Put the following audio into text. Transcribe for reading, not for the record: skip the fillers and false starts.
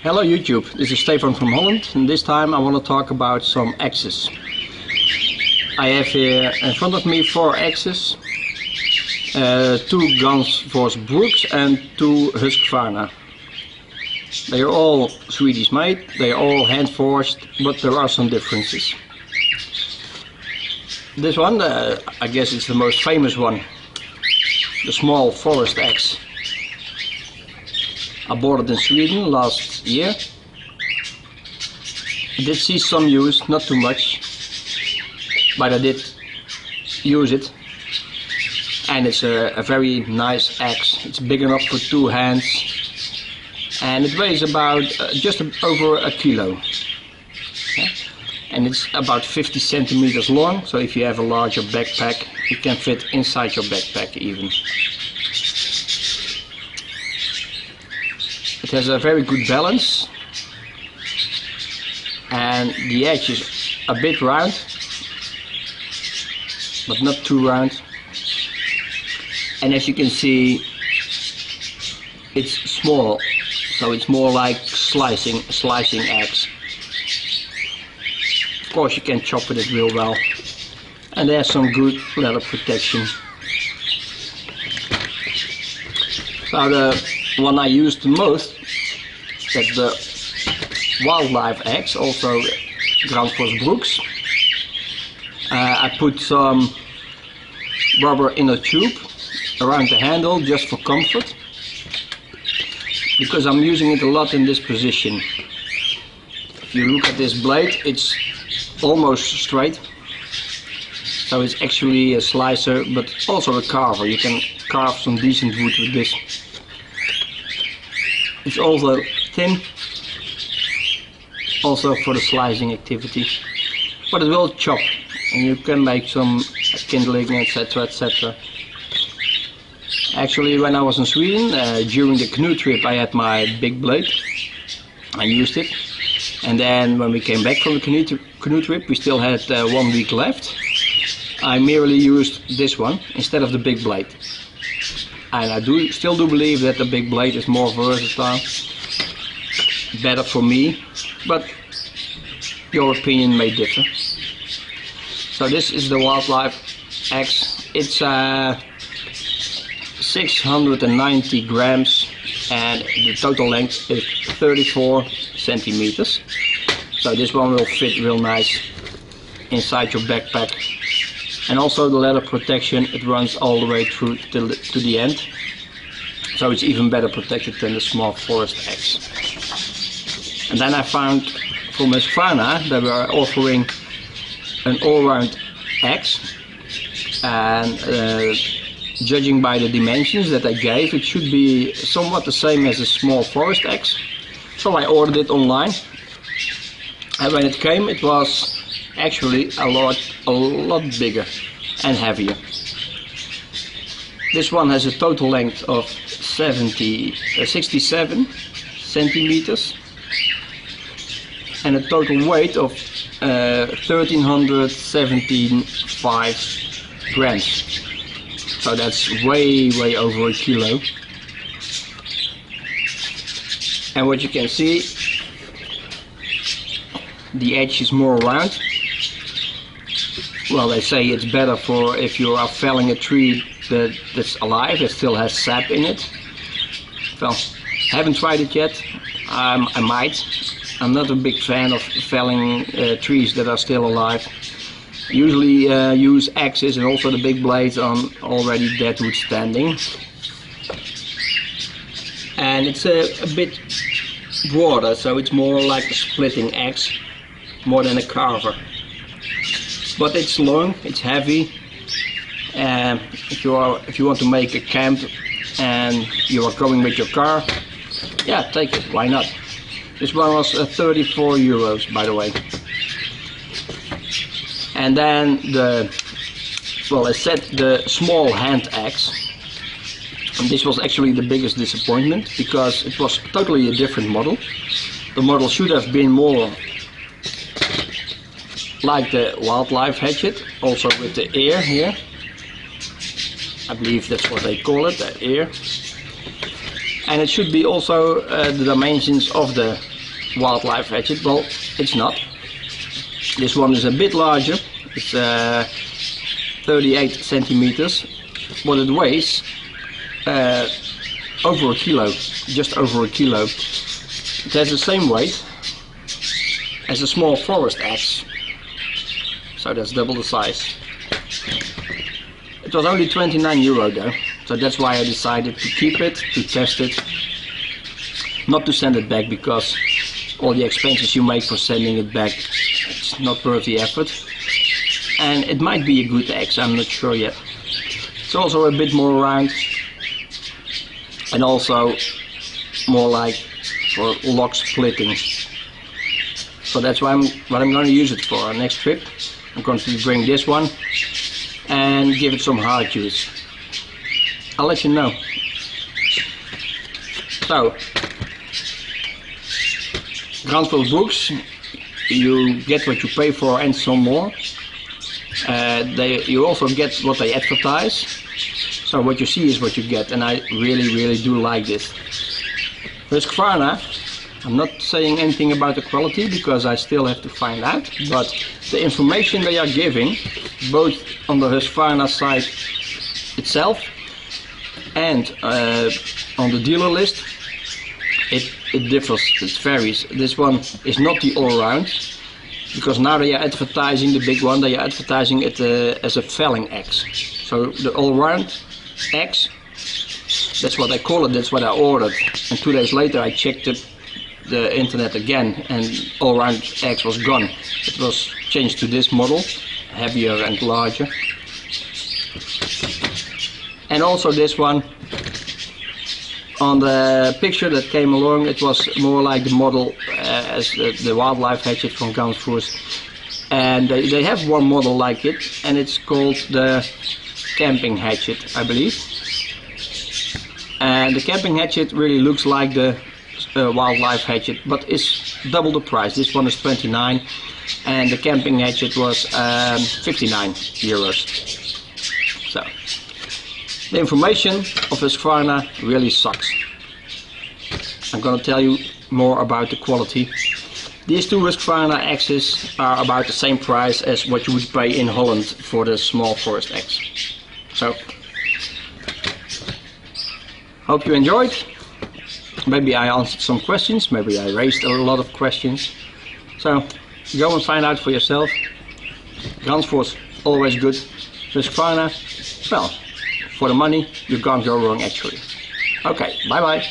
Hello YouTube, this is Stefan from Holland, and this time I want to talk about some axes. I have here in front of me 4 axes, 2 Gransfors Brucks and 2 Husqvarna. They are all Swedish made, they are all hand forged, but there are some differences. This one, I guess it's the most famous one, the small forest axe. I bought it in Sweden last year. I did see some use, not too much, but I did use it. And it's a very nice axe. It's big enough for 2 hands, and it weighs about just over a kilo. Yeah. And it's about 50 centimeters long, so if you have a larger backpack, it can fit inside your backpack even. It has a very good balance, and the edge is a bit round, but not too round. And as you can see, it's small, so it's more like slicing axe. Of course you can chop with it real well, and there's some good leather protection. So the one I use the most is the wildlife axe, also Gransfors Brucks. I put some rubber inner tube around the handle just for comfort, because I'm using it a lot in this position. If you look at this blade, it's almost straight, so it's actually a slicer but also a carver. You can carve some decent wood with this. It's also thin, also for the slicing activity, but it will chop and you can make some kindling, etc, etc. Actually, when I was in Sweden, during the canoe trip, I had my big blade. I used it, and then when we came back from the canoe trip, we still had 1 week left. I merely used this one instead of the big blade. And I still do believe that the big blade is more versatile, better for me, but your opinion may differ. So this is the wildlife axe. It's 690 grams and the total length is 34 centimeters. So this one will fit real nice inside your backpack. And also the leather protection, it runs all the way through to the end. So it's even better protected than the small forest axe. And then I found from Husqvarna they were offering an all-round axe. And judging by the dimensions that I gave, it should be somewhat the same as a small forest axe. So I ordered it online. And when it came, it was actually a lot bigger and heavier. This one has a total length of 67 centimeters and a total weight of 1375 grams. So that's way over a kilo. And what you can see, the edge is more round. Well, they say it's better for if you are felling a tree that's alive, that still has sap in it. Well, haven't tried it yet. I might. I'm not a big fan of felling trees that are still alive. Usually use axes and also the big blades on already dead wood standing. And it's a bit broader, so it's more like a splitting axe, more than a carver. But it's long, it's heavy. If you want to make a camp and you are going with your car, yeah, take it, why not? This one was 34 euros, by the way. And then the small hand axe. And this was actually the biggest disappointment, because it was totally a different model. The model should have been more like the wildlife hatchet, also with the ear here. I believe that's what they call it, the ear. And it should be also the dimensions of the wildlife hatchet. Well, it's not. This one is a bit larger. It's 38 centimeters. What it weighs, over a kilo, just over a kilo. It has the same weight as a small forest axe, so that's double the size. It was only €29 though, so that's why I decided to keep it, to test it, not to send it back, because all the expenses you make for sending it back, it's not worth the effort. And it might be a good axe, I'm not sure yet. It's also a bit more round, and also more like for log splitting. So that's what I'm going to use it for. Our next trip, I'm going to bring this one and give it some hard use. I'll let you know. So, Gransfors Brucks, you get what you pay for and some more. You also get what they advertise. So what you see is what you get, and I really do like this. Husqvarna, I'm not saying anything about the quality because I still have to find out, but the information they are giving, both on the Husqvarna site itself and on the dealer list, it differs, it varies. This one is not the all-round, because now they are advertising the big one, they are advertising it as a felling axe. So the all-round axe, that's what I call it, that's what I ordered. And 2 days later I checked the internet again, and all-round axe was gone. It was changed to this model, heavier and larger. And also this one, on the picture that came along, it was more like the model as the wildlife hatchet from Gransfors. And they have one model like it, and it's called the camping hatchet, I believe. And the camping hatchet really looks like the wildlife hatchet, but it's double the price. This one is 29, and the camping hatchet was €59. So the information of Husqvarna really sucks. I'm gonna tell you more about the quality. These two Husqvarna axes are about the same price as what you would pay in Holland for the small forest axe. So, hope you enjoyed. Maybe I answered some questions, maybe I raised a lot of questions. So, go and find out for yourself. Gransfors, always good. Husqvarna, well, for the money, you can't go wrong actually. Okay, bye bye.